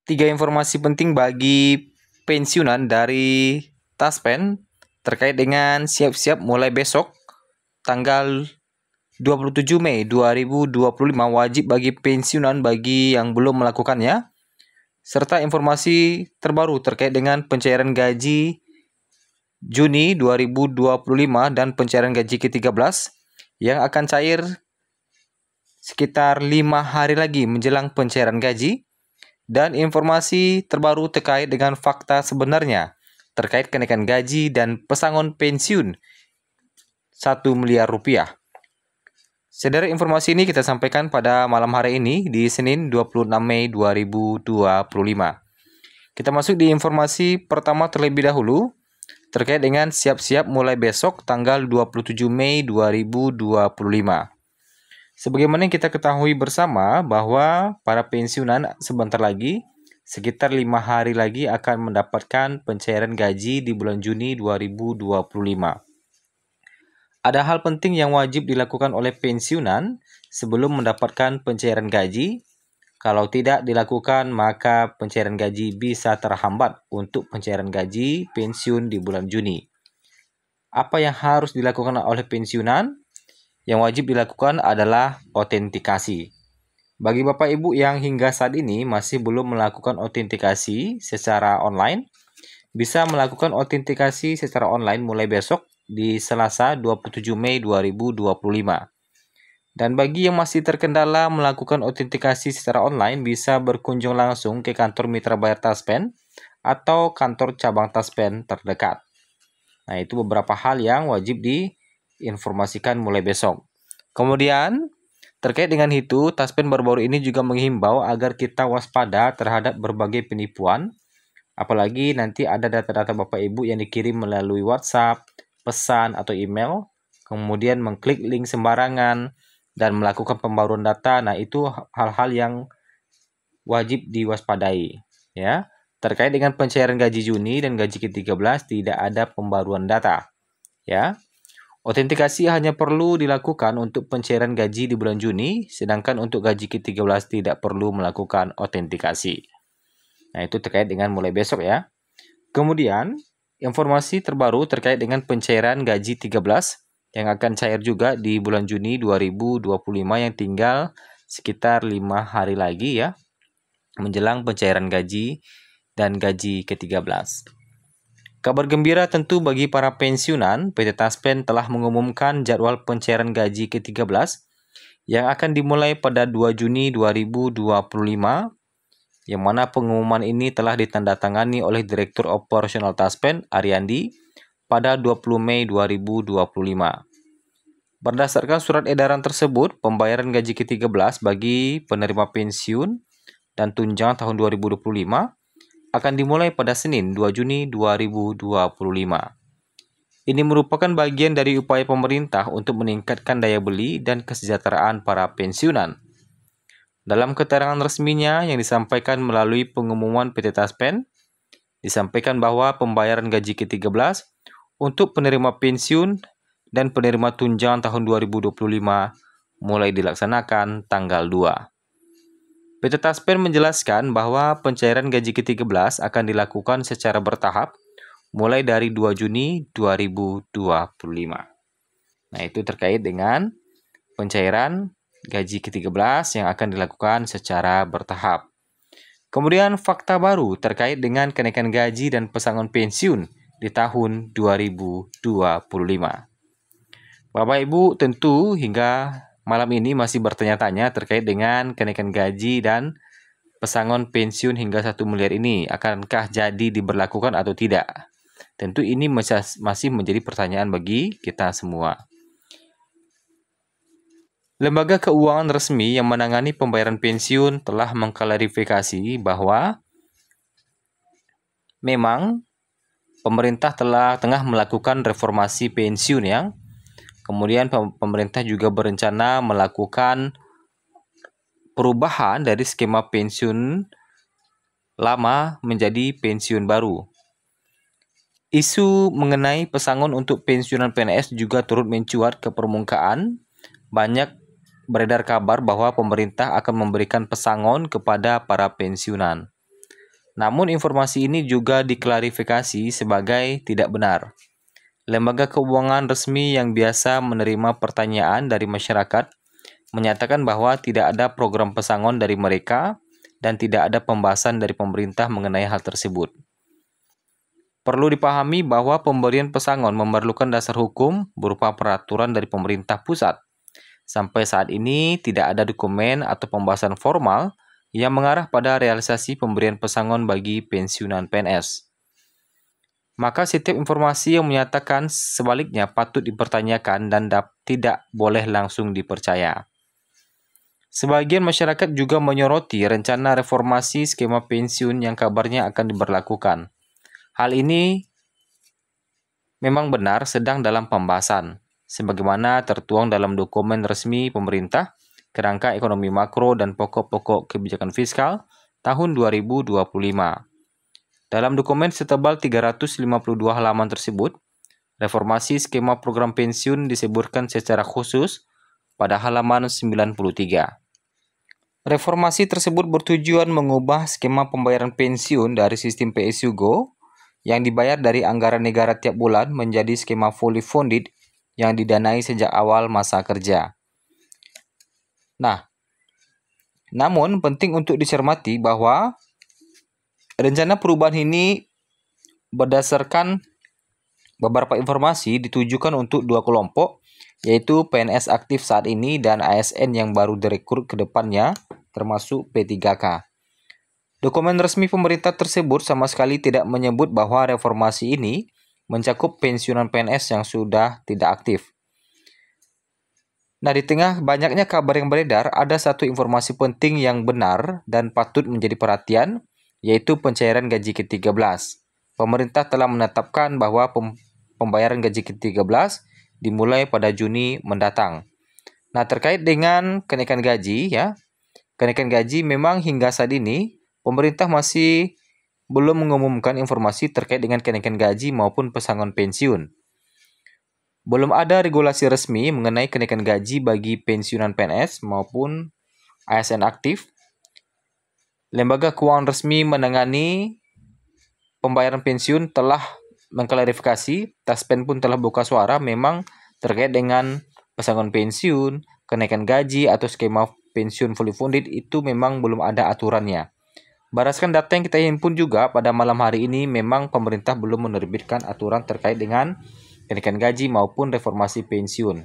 Tiga informasi penting bagi pensiunan dari Taspen terkait dengan siap-siap mulai besok tanggal 27 Mei 2025 wajib bagi pensiunan bagi yang belum melakukannya, serta informasi terbaru terkait dengan pencairan gaji Juni 2025 dan pencairan gaji ke-13 yang akan cair sekitar 5 hari lagi menjelang pencairan gaji, dan informasi terbaru terkait dengan fakta sebenarnya terkait kenaikan gaji dan pesangon pensiun 1 miliar rupiah. Sederet informasi ini kita sampaikan pada malam hari ini di Senin 26 Mei 2025. Kita masuk di informasi pertama terlebih dahulu terkait dengan siap-siap mulai besok tanggal 27 Mei 2025. Sebagaimana kita ketahui bersama bahwa para pensiunan sebentar lagi, sekitar 5 hari lagi akan mendapatkan pencairan gaji di bulan Juni 2025. Ada hal penting yang wajib dilakukan oleh pensiunan sebelum mendapatkan pencairan gaji. Kalau tidak dilakukan, maka pencairan gaji bisa terhambat untuk pencairan gaji pensiun di bulan Juni. Apa yang harus dilakukan oleh pensiunan? Yang wajib dilakukan adalah autentikasi. Bagi Bapak Ibu yang hingga saat ini masih belum melakukan autentikasi secara online, bisa melakukan autentikasi secara online mulai besok di Selasa 27 Mei 2025. Dan bagi yang masih terkendala melakukan autentikasi secara online, bisa berkunjung langsung ke kantor Mitra Bayar Taspen atau kantor cabang Taspen terdekat. Nah, itu beberapa hal yang wajib diinformasikan mulai besok. Kemudian, terkait dengan itu, Taspen baru-baru ini juga menghimbau agar kita waspada terhadap berbagai penipuan, apalagi nanti ada data-data Bapak Ibu yang dikirim melalui WhatsApp, pesan, atau email, kemudian mengklik link sembarangan, dan melakukan pembaruan data. Nah, itu hal-hal yang wajib diwaspadai. Ya. Terkait dengan pencairan gaji Juni dan gaji ke-13 tidak ada pembaruan data. Ya. Autentikasi hanya perlu dilakukan untuk pencairan gaji di bulan Juni, sedangkan untuk gaji ke-13 tidak perlu melakukan autentikasi. Nah, itu terkait dengan mulai besok ya. Kemudian, informasi terbaru terkait dengan pencairan gaji 13 yang akan cair juga di bulan Juni 2025 yang tinggal sekitar 5 hari lagi ya, menjelang pencairan gaji dan gaji ke-13. Kabar gembira tentu bagi para pensiunan, PT Taspen telah mengumumkan jadwal pencairan gaji ke-13 yang akan dimulai pada 2 Juni 2025, yang mana pengumuman ini telah ditandatangani oleh Direktur Operasional Taspen, Ariandi, pada 20 Mei 2025. Berdasarkan surat edaran tersebut, pembayaran gaji ke-13 bagi penerima pensiun dan tunjangan tahun 2025 akan dimulai pada Senin 2 Juni 2025. Ini merupakan bagian dari upaya pemerintah untuk meningkatkan daya beli dan kesejahteraan para pensiunan. Dalam keterangan resminya yang disampaikan melalui pengumuman PT Taspen, disampaikan bahwa pembayaran gaji ke-13 untuk penerima pensiun dan penerima tunjangan tahun 2025 mulai dilaksanakan tanggal 2. PT Taspen menjelaskan bahwa pencairan gaji ke-13 akan dilakukan secara bertahap mulai dari 2 Juni 2025. Nah, itu terkait dengan pencairan gaji ke-13 yang akan dilakukan secara bertahap. Kemudian fakta baru terkait dengan kenaikan gaji dan pesangon pensiun di tahun 2025. Bapak Ibu tentu hingga malam ini masih bertanya-tanya terkait dengan kenaikan gaji dan pesangon pensiun hingga 1 miliar ini. Akankah jadi diberlakukan atau tidak? Tentu ini masih menjadi pertanyaan bagi kita semua. Lembaga keuangan resmi yang menangani pembayaran pensiun telah mengklarifikasi bahwa memang pemerintah tengah melakukan reformasi pensiun yang kemudian pemerintah juga berencana melakukan perubahan dari skema pensiun lama menjadi pensiun baru. Isu mengenai pesangon untuk pensiunan PNS juga turut mencuat ke permukaan. Banyak beredar kabar bahwa pemerintah akan memberikan pesangon kepada para pensiunan. Namun informasi ini juga diklarifikasi sebagai tidak benar. Lembaga keuangan resmi yang biasa menerima pertanyaan dari masyarakat menyatakan bahwa tidak ada program pesangon dari mereka dan tidak ada pembahasan dari pemerintah mengenai hal tersebut. Perlu dipahami bahwa pemberian pesangon memerlukan dasar hukum berupa peraturan dari pemerintah pusat. Sampai saat ini tidak ada dokumen atau pembahasan formal yang mengarah pada realisasi pemberian pesangon bagi pensiunan PNS. Maka setiap informasi yang menyatakan sebaliknya patut dipertanyakan dan tidak boleh langsung dipercaya. Sebagian masyarakat juga menyoroti rencana reformasi skema pensiun yang kabarnya akan diberlakukan. Hal ini memang benar sedang dalam pembahasan, sebagaimana tertuang dalam dokumen resmi pemerintah, Kerangka Ekonomi Makro dan Pokok-pokok Kebijakan Fiskal tahun 2025. Dalam dokumen setebal 352 halaman tersebut, reformasi skema program pensiun disebutkan secara khusus pada halaman 93. Reformasi tersebut bertujuan mengubah skema pembayaran pensiun dari sistem PSU-GO yang dibayar dari anggaran negara tiap bulan menjadi skema fully funded yang didanai sejak awal masa kerja. Nah, namun penting untuk dicermati bahwa rencana perubahan ini berdasarkan beberapa informasi ditujukan untuk dua kelompok, yaitu PNS aktif saat ini dan ASN yang baru direkrut ke depannya, termasuk P3K. Dokumen resmi pemerintah tersebut sama sekali tidak menyebut bahwa reformasi ini mencakup pensiunan PNS yang sudah tidak aktif. Nah, di tengah banyaknya kabar yang beredar, ada satu informasi penting yang benar dan patut menjadi perhatian, yaitu pencairan gaji ke-13. Pemerintah telah menetapkan bahwa pembayaran gaji ke-13 dimulai pada Juni mendatang. Nah, terkait dengan kenaikan gaji, kenaikan gaji memang hingga saat ini pemerintah masih belum mengumumkan informasi terkait dengan kenaikan gaji maupun pesangon pensiun. Belum ada regulasi resmi mengenai kenaikan gaji bagi pensiunan PNS maupun ASN aktif. Lembaga keuangan resmi menangani pembayaran pensiun telah mengklarifikasi, Taspen pun telah buka suara memang terkait dengan pesangon pensiun, kenaikan gaji atau skema pensiun fully funded itu memang belum ada aturannya. Berdasarkan data yang kita himpun juga pada malam hari ini memang pemerintah belum menerbitkan aturan terkait dengan kenaikan gaji maupun reformasi pensiun.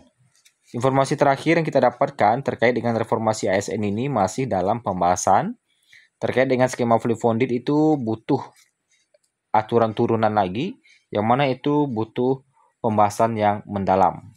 Informasi terakhir yang kita dapatkan terkait dengan reformasi ASN ini masih dalam pembahasan. Terkait dengan skema fully funded itu butuh aturan turunan lagi, yang mana itu butuh pembahasan yang mendalam.